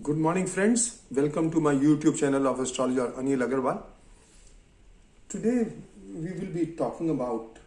Good morning, friends. Welcome to my YouTube channel of astrologer Anil Agarwal. Today, we will be talking about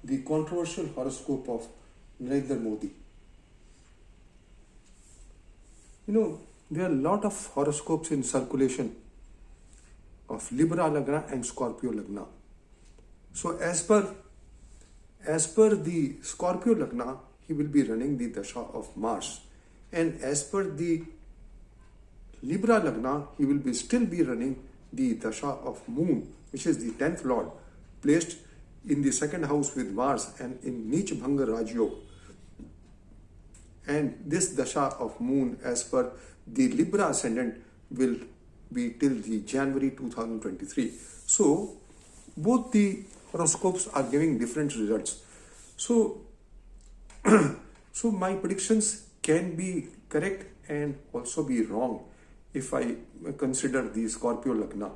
the controversial horoscope of Narendra Modi. There are a lot of horoscopes in circulation of Libra Lagna and Scorpio Lagna. So, as per the Scorpio Lagna, he will be running the Dasha of Mars. And as per the Libra Lagna, he will be still be running the Dasha of Moon, which is the 10th Lord, placed in the second house with Mars and in Neech Bhanga Rajyog. And this Dasha of Moon, as per the Libra ascendant, will be till the January 2023. So, both the horoscopes are giving different results. So my predictions can be correct and also be wrong if I consider the Scorpio Lagna.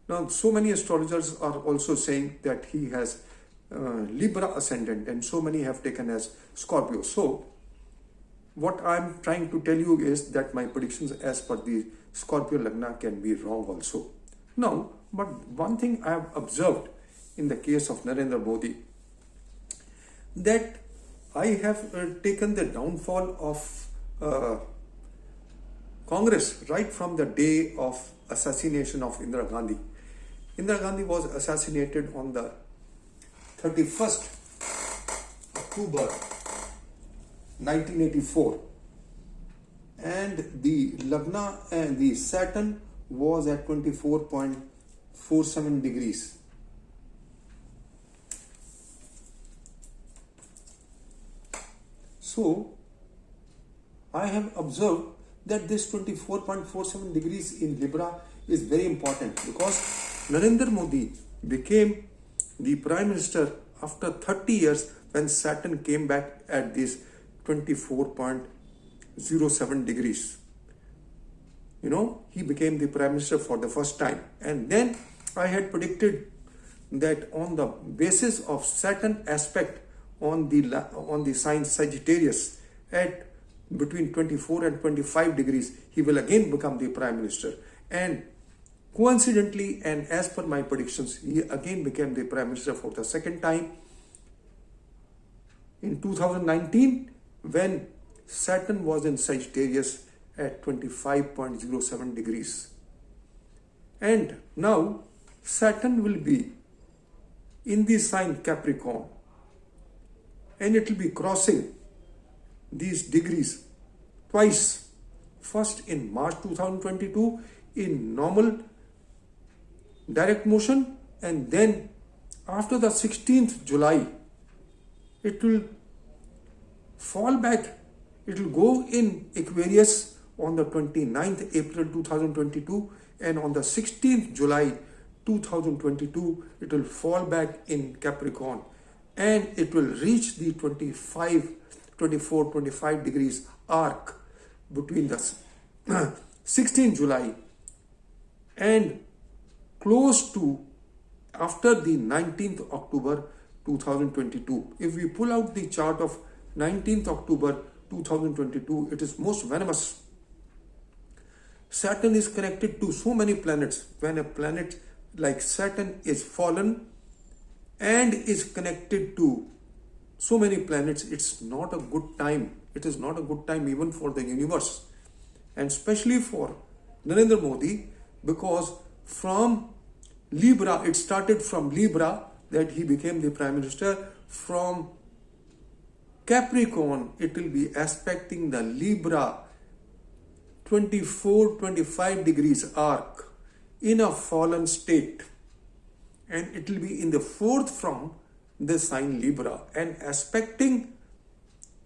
Now, so many astrologers are also saying that he has Libra ascendant, and so many have taken as Scorpio. So, what I'm trying to tell you is that my predictions as per the Scorpio Lagna can be wrong also. Now, but one thing I have observed in the case of Narendra Modi, that I have taken the downfall of Congress right from the day of assassination of Indira Gandhi. Indira Gandhi was assassinated on the 31st October 1984, and the Lagna and the Saturn was at 24.47 degrees. So, I have observed that this 24.47 degrees in Libra is very important, because Narendra Modi became the Prime Minister after 30 years when Saturn came back at this 24.07 degrees. He became the Prime Minister for the first time. And then I had predicted that on the basis of Saturn aspect on the sign Sagittarius at between 24 and 25 degrees, he will again become the Prime Minister. And coincidentally, and as per my predictions, he again became the Prime Minister for the second time in 2019, when Saturn was in Sagittarius at 25.07 degrees. And now Saturn will be in the sign Capricorn, and it will be crossing these degrees twice. First in March 2022 in normal direct motion, and then after the 16th July it will fall back. It will go in Aquarius on the 29th April 2022, and on the 16th July 2022 it will fall back in Capricorn, and it will reach the 25 degrees arc between the 16th July and close to after the 19th October 2022. If we pull out the chart of 19th October 2022, it is most venomous. Saturn is connected to so many planets. When a planet like Saturn is fallen and is connected to so many planets, it's not a good time. It is not a good time even for the universe, and especially for Narendra Modi, because from Libra, it started from Libra that he became the Prime Minister. From Capricorn, it will be aspecting the Libra 24-25 degrees arc in a fallen state, and it will be in the fourth from the sign Libra and aspecting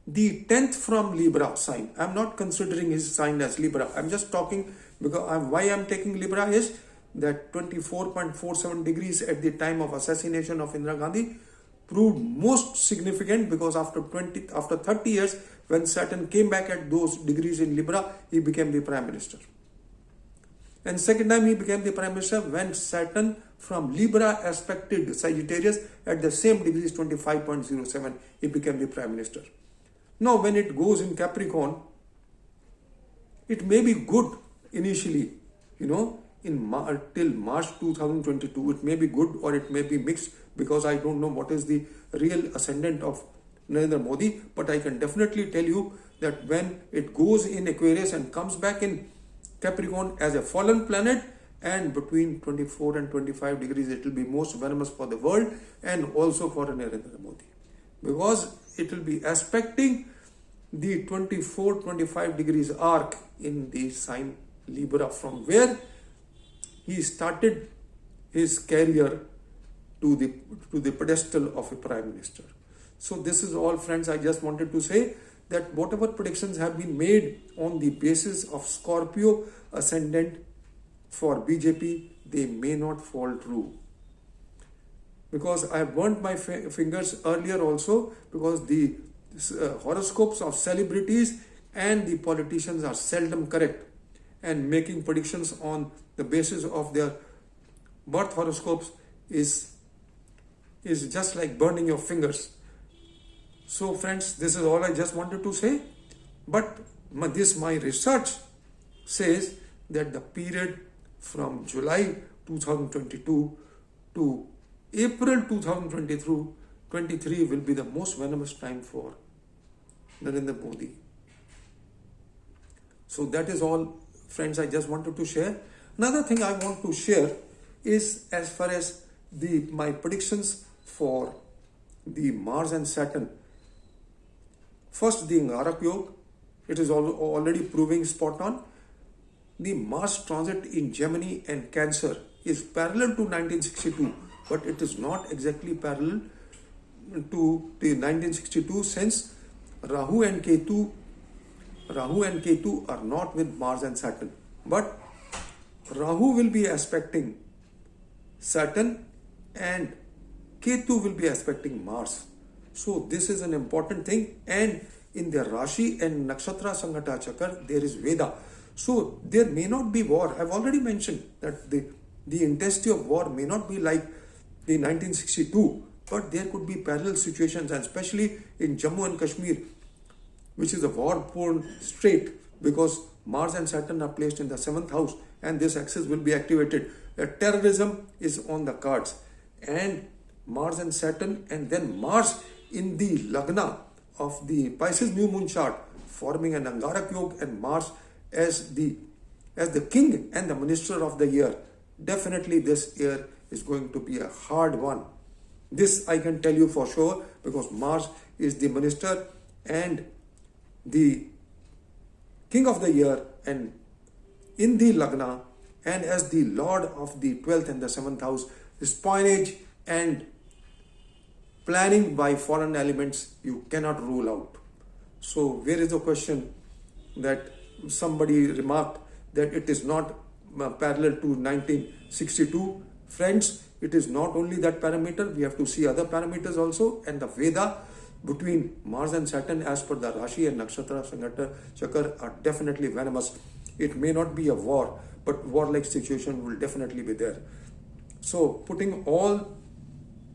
the 10th from Libra sign. I'm not considering his sign as Libra. I'm just talking because why I'm taking Libra is that 24.47 degrees at the time of assassination of Indira Gandhi proved most significant, because after 30 years, when Saturn came back at those degrees in Libra, he became the Prime Minister. And second time he became the Prime Minister when Saturn from Libra aspected Sagittarius at the same degrees 25.07, he became the Prime Minister. Now when it goes in Capricorn, It may be good initially, in till March 2022. It may be good or it may be mixed, because I don't know what is the real ascendant of Narendra Modi. But I can definitely tell you that when it goes in Aquarius and comes back in Capricorn as a fallen planet, and between 24 and 25 degrees, it will be most venomous for the world and also for Narendra Modi, because it will be aspecting the 24-25 degrees arc in the sign Libra, from where he started his career to the pedestal of a prime minister. So this is all, friends. I just wanted to say that whatever predictions have been made on the basis of Scorpio ascendant for BJP, they may not fall true, because I burnt my fingers earlier also, because the horoscopes of celebrities and the politicians are seldom correct, and making predictions on the basis of their birth horoscopes is just like burning your fingers. So friends, this is all I just wanted to say. But my research says that the period from July 2022 to April 2023 will be the most venomous time for Narendra Modi. So that is all, friends, I just wanted to share. Another thing I want to share is as far as my predictions for the Mars and Saturn. First, the Angarak Yoga, it is already proving spot on. The Mars transit in Gemini and Cancer is parallel to 1962, but it is not exactly parallel to the 1962, since Rahu and Ketu are not with Mars and Saturn. But Rahu will be aspecting Saturn and Ketu will be aspecting Mars. So this is an important thing. And in the Rashi and Nakshatra Sangata Chakra, there is Veda. So there may not be war. I've already mentioned that the intensity of war may not be like the 1962, but there could be parallel situations, and especially in Jammu and Kashmir, which is a war-torn state, because Mars and Saturn are placed in the 7th house, and this axis will be activated. Terrorism is on the cards, and Mars and Saturn, and then Mars in the Lagna of the Pisces new moon chart, forming an Angarak Yoga, and Mars as the king and the minister of the year. Definitely this year is going to be a hard one. This I can tell you for sure, because Mars is the minister and the king of the year, and in the Lagna, and as the lord of the 12th and the 7th house, espionage and planning by foreign elements you cannot rule out. So where is the question that somebody remarked that it is not parallel to 1962? Friends, it is not only that parameter, we have to see other parameters also, and the Veda between Mars and Saturn as per the Rashi and Nakshatra Sangata Chakra are definitely venomous. It may not be a war, but war-like situation will definitely be there. So putting all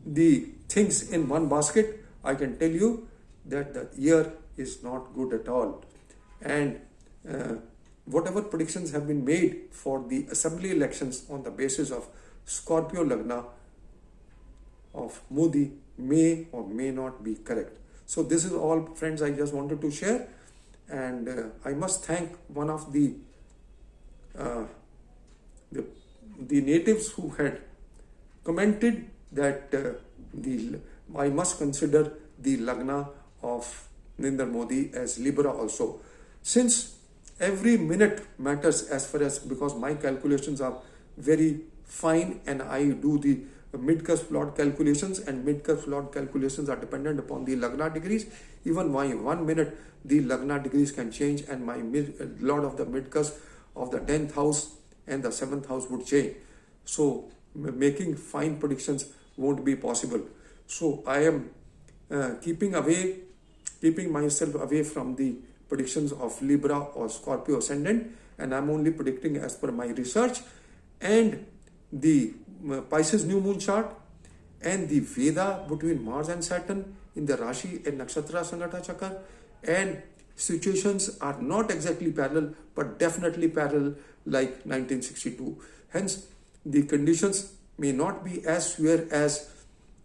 the things in one basket, I can tell you that the year is not good at all. And whatever predictions have been made for the assembly elections on the basis of Scorpio Lagna of Modi may or may not be correct. So this is all, friends, I just wanted to share. And I must thank one of the natives who had commented that I must consider the Lagna of Narendra Modi as Libra also. Since every minute matters as far as, because my calculations are very fine and I do the mid-cusp Lord calculations, and mid-cusp Lord calculations are dependent upon the Lagna degrees. Even my 1 minute, the Lagna degrees can change, and my Lord of the mid-cusp of the 10th house and the 7th house would change. So making fine predictions won't be possible. So I am keeping myself away from the predictions of Libra or Scorpio ascendant, and I'm only predicting as per my research and the Pisces new moon chart and the Veda between Mars and Saturn in the Rashi and Nakshatra Sangata Chakra, and situations are not exactly parallel, but definitely parallel like 1962. Hence, the conditions may not be as severe as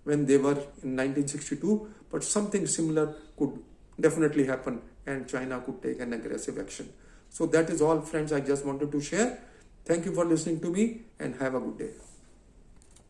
when they were in 1962, but something similar could definitely happen and China could take an aggressive action. So that is all, friends, I just wanted to share. Thank you for listening to me and have a good day.